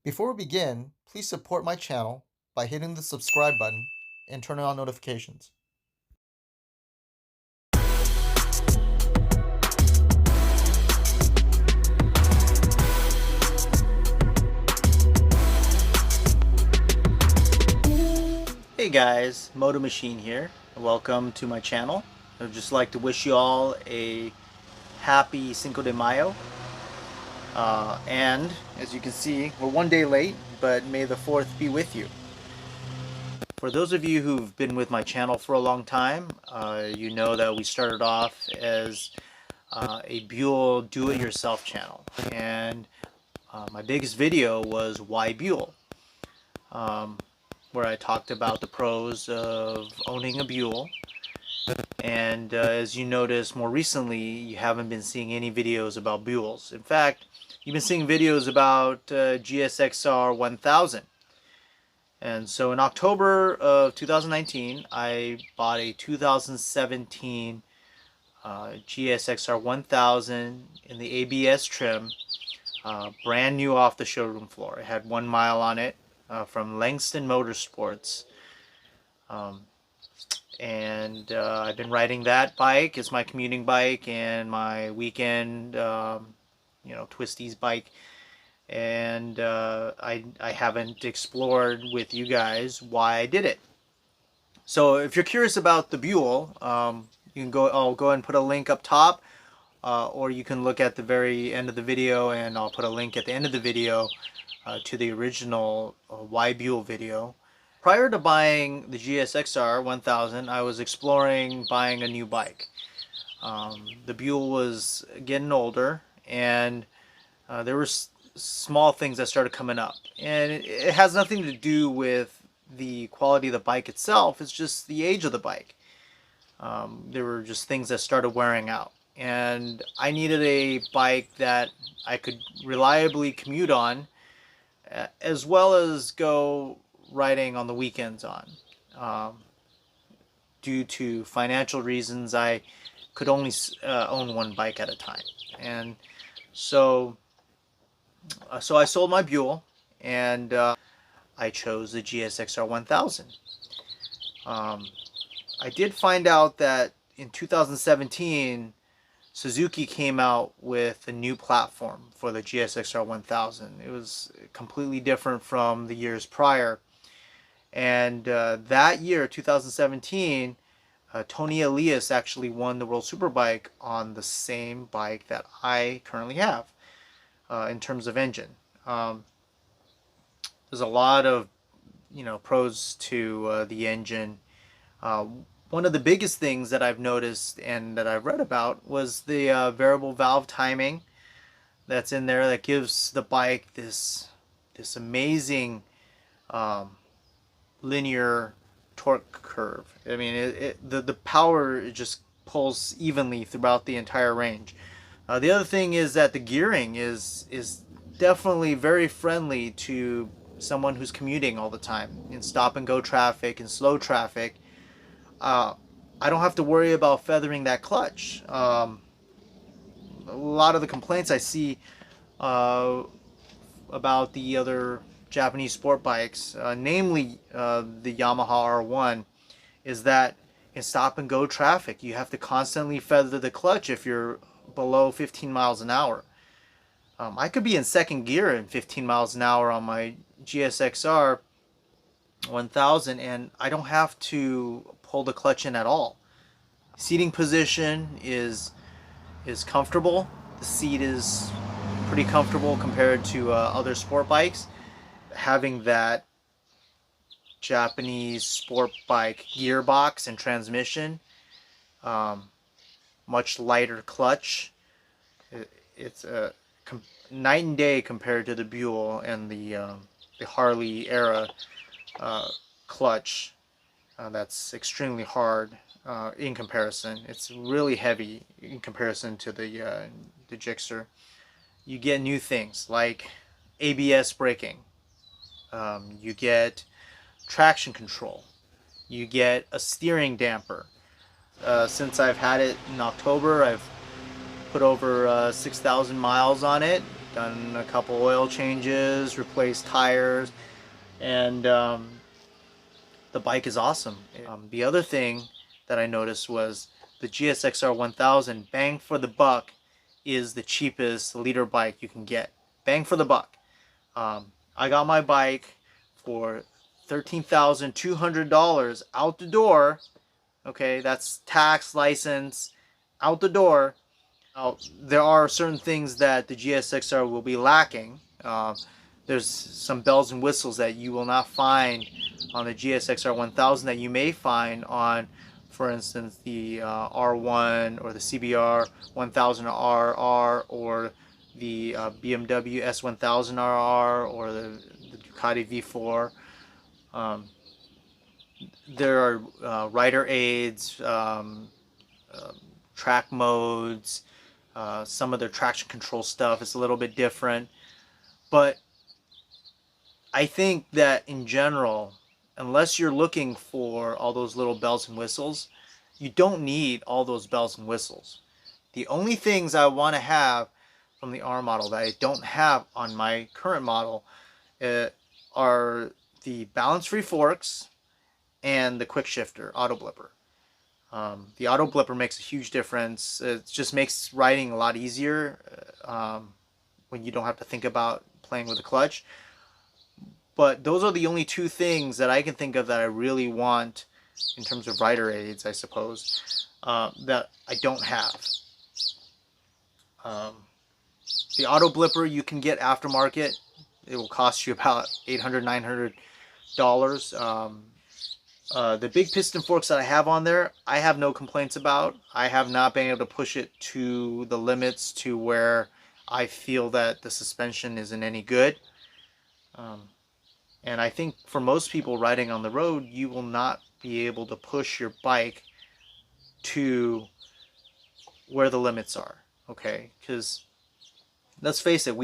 Before we begin, please support my channel by hitting the subscribe button and turning on notifications. Hey guys, Moto Machine here. Welcome to my channel. I'd just like to wish you all a happy Cinco de Mayo. And as you can see, we're one day late, but may the 4th be with you. For those of you who've been with my channel for a long time, you know that we started off as a Buell do-it-yourself channel. And my biggest video was Why Buell? Where I talked about the pros of owning a Buell. And as you notice more recently, you haven't been seeing any videos about Buells. In fact, you've been seeing videos about GSXR1000. And so in October of 2019, I bought a 2017 GSXR1000 in the ABS trim, brand new off the showroom floor. It had 1 mile on it from Langston Motorsports. I've been riding that bike. It's my commuting bike and my weekend, twisties bike. And I haven't explored with you guys why I did it. So if you're curious about the Buell, you can I'll go ahead and put a link up top, or you can look at the very end of the video, and I'll put a link at the end of the video to the original Why Buell video. Prior to buying the GSXR 1000, I was exploring buying a new bike. The Buell was getting older, and there were small things that started coming up. And it has nothing to do with the quality of the bike itself, it's just the age of the bike. There were just things that started wearing out. And I needed a bike that I could reliably commute on, as well as go riding on the weekends on. Due to financial reasons, I could only own one bike at a time. And so I sold my Buell, and I chose the GSXR 1000. I did find out that in 2017, Suzuki came out with a new platform for the GSXR 1000. It was completely different from the years prior. And that year, 2017, Tony Elias actually won the World Superbike on the same bike that I currently have in terms of engine. There's a lot of pros to the engine. One of the biggest things that I've noticed and that I've read about was the variable valve timing that's in there that gives the bike this amazing linear torque curve. I mean, the power just pulls evenly throughout the entire range. The other thing is that the gearing is definitely very friendly to someone who's commuting all the time in stop and go traffic and slow traffic. I don't have to worry about feathering that clutch. A lot of the complaints I see about the other Japanese sport bikes, namely the Yamaha R1, is that in stop and go traffic you have to constantly feather the clutch if you're below 15 miles an hour. I could be in second gear in 15 miles an hour on my GSXR 1000 and I don't have to pull the clutch in at all. Seating position is comfortable. The seat is pretty comfortable compared to other sport bikes. Having that Japanese sport bike gearbox and transmission, much lighter clutch, it's a night and day compared to the Buell and the Harley era clutch. That's extremely hard in comparison. It's really heavy in comparison to the Gixxer. You get new things like ABS braking. You get traction control. You get a steering damper. Since I've had it in October, I've put over 6,000 miles on it. done a couple oil changes, replaced tires, and the bike is awesome. The other thing that I noticed was the GSXR1000, bang for the buck, is the cheapest leader bike you can get. Bang for the buck. I got my bike for $13,200 out the door. Okay, that's tax, license, out the door. Now, there are certain things that the GSXR will be lacking. There's some bells and whistles that you will not find on the GSXR 1000 that you may find on, for instance, the R1 or the CBR 1000RR or the BMW S1000RR or the Ducati V4. There are rider aids, track modes, some of their traction control stuff is a little bit different. But I think that in general, unless you're looking for all those little bells and whistles, you don't need all those bells and whistles. The only things I want to have from the R model that I don't have on my current model are the balance-free forks and the quick shifter auto blipper. The auto blipper makes a huge difference. It just makes riding a lot easier when you don't have to think about playing with the clutch. But those are the only two things that I can think of that I really want in terms of rider aids, I suppose, that I don't have. The auto blipper you can get aftermarket. It will cost you about $800, $900. The big piston forks that I have on there, I have no complaints about. I have not been able to push it to the limits to where I feel that the suspension isn't any good. And I think for most people riding on the road, you will not be able to push your bike to where the limits are, okay? Because let's face it,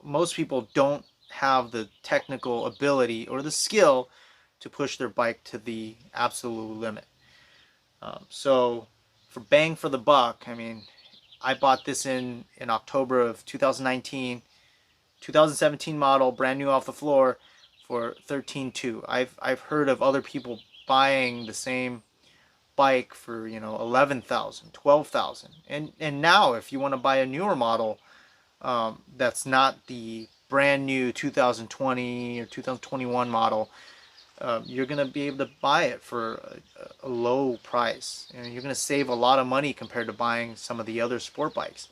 most people don't have the technical ability or the skill to push their bike to the absolute limit. So for bang for the buck, I mean, I bought this in October of 2019, 2017 model, brand new off the floor, for $13,200. I've heard of other people buying the same bike for, you know, $11,000, $12,000. And now if you want to buy a newer model that's not the brand new 2020 or 2021 model, you're going to be able to buy it for a low price, and you're going to save a lot of money compared to buying some of the other sport bikes.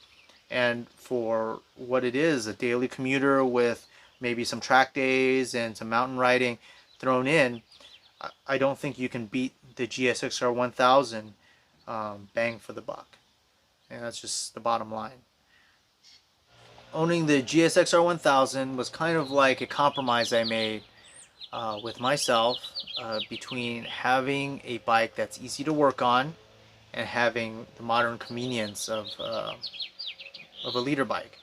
And for what it is, a daily commuter with maybe some track days and some mountain riding thrown in, I don't think you can beat the GSXR 1000 bang for the buck. And that's just the bottom line. Owning the GSXR 1000 was kind of like a compromise I made with myself between having a bike that's easy to work on and having the modern convenience of a leader bike.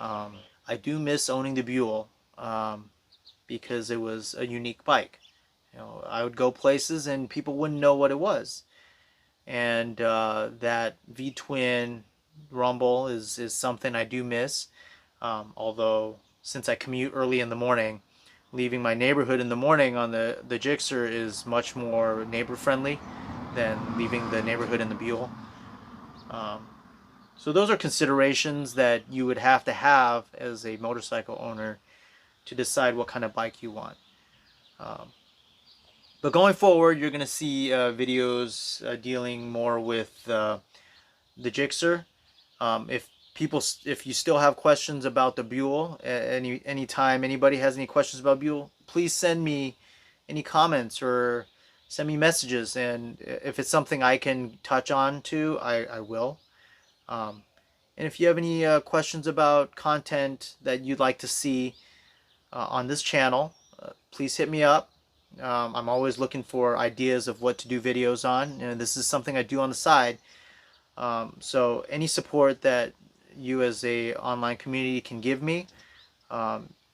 I do miss owning the Buell because it was a unique bike. You know, I would go places and people wouldn't know what it was. And that V-twin rumble is something I do miss. Although since I commute early in the morning, leaving my neighborhood in the morning on the Gixxer is much more neighbor friendly than leaving the neighborhood in the Buell. So those are considerations that you would have to have as a motorcycle owner to decide what kind of bike you want. But going forward, you're going to see videos dealing more with the Gixxer. If you still have questions about the Buell, anytime anybody has any questions about Buell, please send me any comments or send me messages, and if it's something I can touch on too, I will. And if you have any questions about content that you'd like to see on this channel, please hit me up. I'm always looking for ideas of what to do videos on, and this is something I do on the side. So any support that you as a online community can give me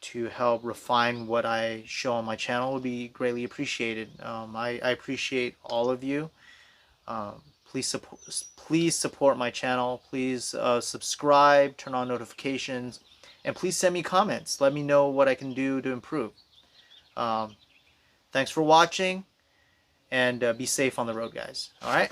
to help refine what I show on my channel would be greatly appreciated. I appreciate all of you. please support my channel. Please subscribe, turn on notifications, and please send me comments. Let me know what I can do to improve. Thanks for watching, and be safe on the road, guys. All right?